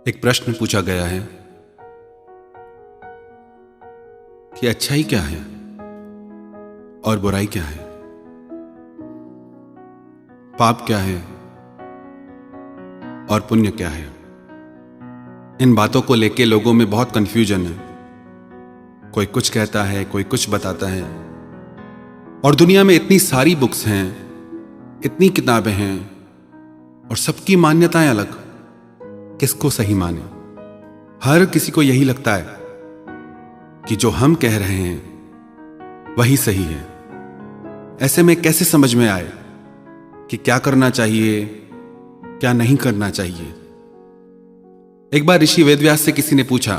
एक प्रश्न पूछा गया है कि अच्छाई क्या है और बुराई क्या है, पाप क्या है और पुण्य क्या है। इन बातों को लेके लोगों में बहुत कंफ्यूजन है। कोई कुछ कहता है, कोई कुछ बताता है, और दुनिया में इतनी सारी बुक्स हैं, इतनी किताबें हैं, और सबकी मान्यताएं अलग। किसको सही माने? हर किसी को यही लगता है कि जो हम कह रहे हैं वही सही है। ऐसे में कैसे समझ में आए कि क्या करना चाहिए, क्या नहीं करना चाहिए। एक बार ऋषि वेदव्यास से किसी ने पूछा,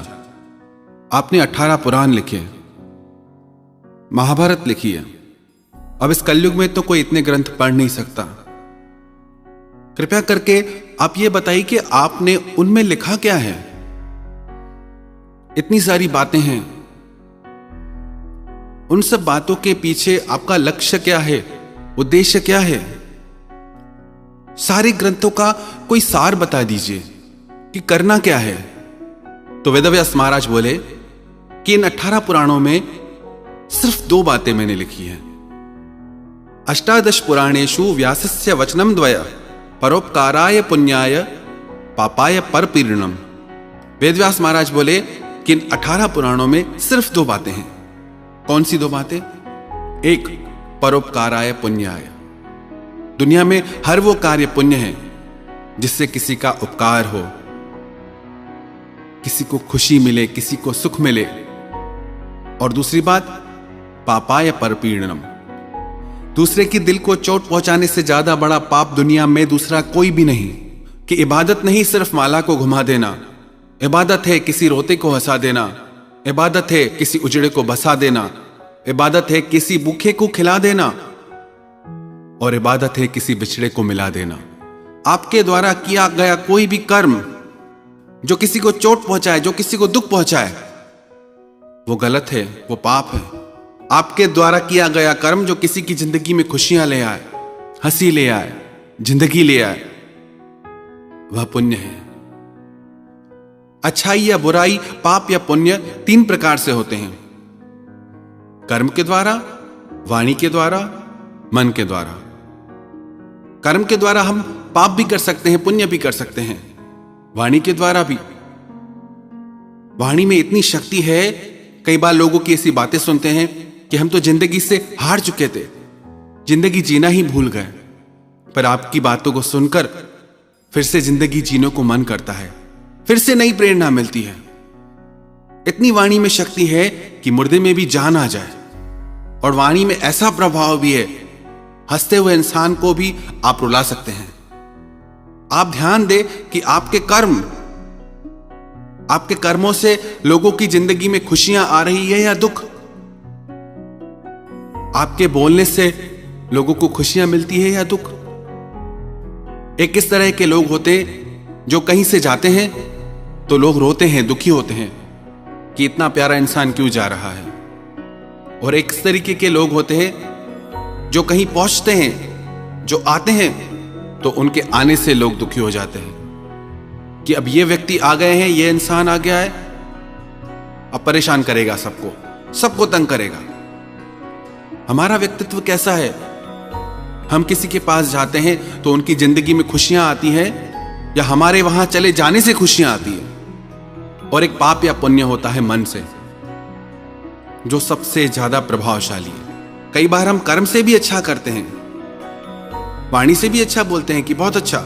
आपने 18 पुराण लिखे, महाभारत लिखी है, अब इस कलयुग में तो कोई इतने ग्रंथ पढ़ नहीं सकता। कृपया करके आप ये बताइए कि आपने उनमें लिखा क्या है। इतनी सारी बातें हैं, उन सब बातों के पीछे आपका लक्ष्य क्या है, उद्देश्य क्या है। सारे ग्रंथों का कोई सार बता दीजिए कि करना क्या है। तो वेदव्यास महाराज बोले कि इन 18 पुराणों में सिर्फ 2 बातें मैंने लिखी हैं। अष्टादश पुराणेषु व्यासस्य वचनम द्वय परोपकाराय पुण्याय पापाय परपीड़नम। वेदव्यास महाराज बोले कि इन 18 पुराणों में सिर्फ 2 बातें हैं। कौन सी 2 बातें? एक, परोपकाराय पुण्याय। दुनिया में हर वो कार्य पुण्य है जिससे किसी का उपकार हो, किसी को खुशी मिले, किसी को सुख मिले। और दूसरी बात, पापाय परपीड़नम। दूसरे की दिल को चोट पहुंचाने से ज्यादा बड़ा पाप दुनिया में दूसरा कोई भी नहीं। कि इबादत नहीं सिर्फ माला को घुमा देना, इबादत है किसी रोते को हंसा देना, इबादत है किसी उजड़े को बसा देना, इबादत है किसी भूखे को खिला देना, और इबादत है किसी बिछड़े को मिला देना। आपके द्वारा किया गया कोई भी कर्म जो किसी को चोट पहुंचाए, जो किसी को दुख पहुंचाए, वो गलत है, वो पाप है। आपके द्वारा किया गया कर्म जो किसी की जिंदगी में खुशियां ले आए, हंसी ले आए, जिंदगी ले आए, वह पुण्य है। अच्छाई या बुराई, पाप या पुण्य 3 प्रकार से होते हैं। कर्म के द्वारा, वाणी के द्वारा, मन के द्वारा। कर्म के द्वारा हम पाप भी कर सकते हैं, पुण्य भी कर सकते हैं। वाणी के द्वारा भी। वाणी में इतनी शक्ति है, कई बार लोगों की ऐसी बातें सुनते हैं कि हम तो जिंदगी से हार चुके थे, जिंदगी जीना ही भूल गए, पर आपकी बातों को सुनकर फिर से जिंदगी जीने को मन करता है, फिर से नई प्रेरणा मिलती है। इतनी वाणी में शक्ति है कि मुर्दे में भी जान आ जाए। और वाणी में ऐसा प्रभाव भी है, हंसते हुए इंसान को भी आप रुला सकते हैं। आप ध्यान दें कि आपके कर्मों से लोगों की जिंदगी में खुशियां आ रही है या दुख। आपके बोलने से लोगों को खुशियां मिलती है या दुख। एक किस तरह के लोग होते जो कहीं से जाते हैं तो लोग रोते हैं, दुखी होते हैं कि इतना प्यारा इंसान क्यों जा रहा है। और एक इस तरीके के लोग होते हैं जो कहीं पहुंचते हैं, जो आते हैं तो उनके आने से लोग दुखी हो जाते हैं कि अब ये व्यक्ति आ गए हैं, ये इंसान आ गया है, अब परेशान करेगा सबको तंग करेगा। हमारा व्यक्तित्व कैसा है? हम किसी के पास जाते हैं तो उनकी जिंदगी में खुशियां आती हैं, या हमारे वहां चले जाने से खुशियां आती हैं। और एक पाप या पुण्य होता है मन से, जो सबसे ज्यादा प्रभावशाली है। कई बार हम कर्म से भी अच्छा करते हैं, वाणी से भी अच्छा बोलते हैं कि बहुत अच्छा,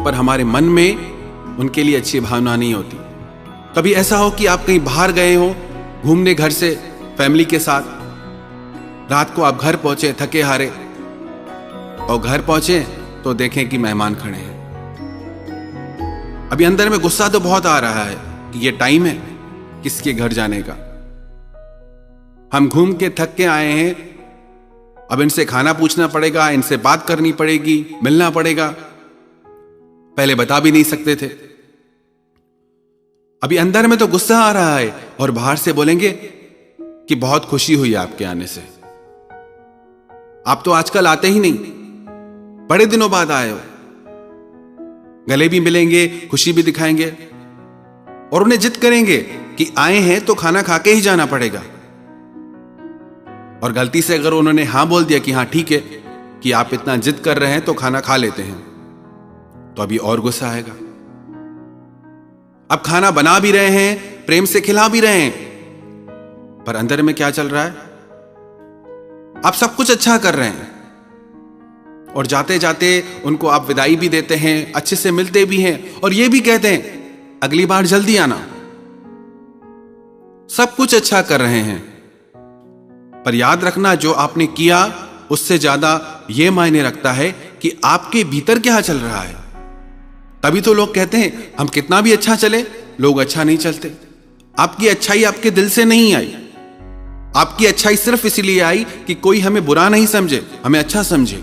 पर हमारे मन में उनके लिए अच्छी भावना नहीं होती। कभी ऐसा हो कि आप कहीं बाहर गए हो घूमने, घर से फैमिली के साथ, रात को आप घर पहुंचे थके हारे, और घर पहुंचे तो देखें कि मेहमान खड़े हैं। अभी अंदर में गुस्सा तो बहुत आ रहा है कि ये टाइम है किसके घर जाने का। हम घूम के थक के आए हैं, अब इनसे खाना पूछना पड़ेगा, इनसे बात करनी पड़ेगी, मिलना पड़ेगा। पहले बता भी नहीं सकते थे। अभी अंदर में तो गुस्सा आ रहा है और बाहर से बोलेंगे कि बहुत खुशी हुई आपके आने से, आप तो आजकल आते ही नहीं, बड़े दिनों बाद आए हो। गले भी मिलेंगे, खुशी भी दिखाएंगे और उन्हें जिद करेंगे कि आए हैं तो खाना खा के ही जाना पड़ेगा। और गलती से अगर उन्होंने हां बोल दिया कि हां ठीक है कि आप इतना जिद कर रहे हैं तो खाना खा लेते हैं, तो अभी और गुस्सा आएगा। अब खाना बना भी रहे हैं, प्रेम से खिला भी रहे हैं, पर अंदर में क्या चल रहा है? आप सब कुछ अच्छा कर रहे हैं और जाते जाते उनको आप विदाई भी देते हैं, अच्छे से मिलते भी हैं और ये भी कहते हैं अगली बार जल्दी आना। सब कुछ अच्छा कर रहे हैं, पर याद रखना जो आपने किया उससे ज्यादा यह मायने रखता है कि आपके भीतर क्या चल रहा है। तभी तो लोग कहते हैं हम कितना भी अच्छा चले, लोग अच्छा नहीं चलते। आपकी अच्छाई आपके दिल से नहीं आई, आपकी अच्छाई सिर्फ इसलिए आई कि कोई हमें बुरा नहीं समझे, हमें अच्छा समझे।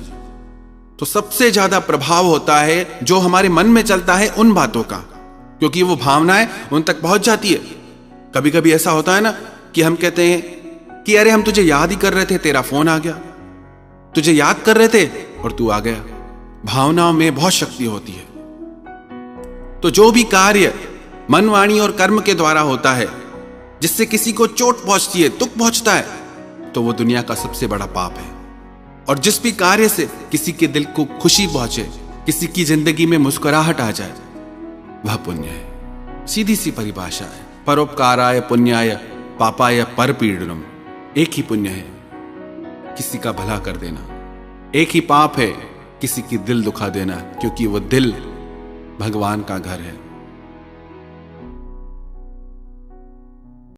तो सबसे ज्यादा प्रभाव होता है जो हमारे मन में चलता है उन बातों का, क्योंकि वो भावनाएं उन तक पहुंच जाती है। कभी कभी ऐसा होता है ना कि हम कहते हैं कि अरे हम तुझे याद ही कर रहे थे, तेरा फोन आ गया, तुझे याद कर रहे थे और तू आ गया। भावनाओं में बहुत शक्ति होती है। तो जो भी कार्य मन, वाणी और कर्म के द्वारा होता है जिससे किसी को चोट पहुंचती है, दुख पहुंचता है, तो वो दुनिया का सबसे बड़ा पाप है। और जिस भी कार्य से किसी के दिल को खुशी पहुंचे, किसी की जिंदगी में मुस्कुराहट आ जाए, वह पुण्य है। सीधी सी परिभाषा है, परोपकाराय पुण्याय पापाय परपीडनम। एक ही पुण्य है किसी का भला कर देना, एक ही पाप है किसी की दिल दुखा देना, क्योंकि वो दिल भगवान का घर है।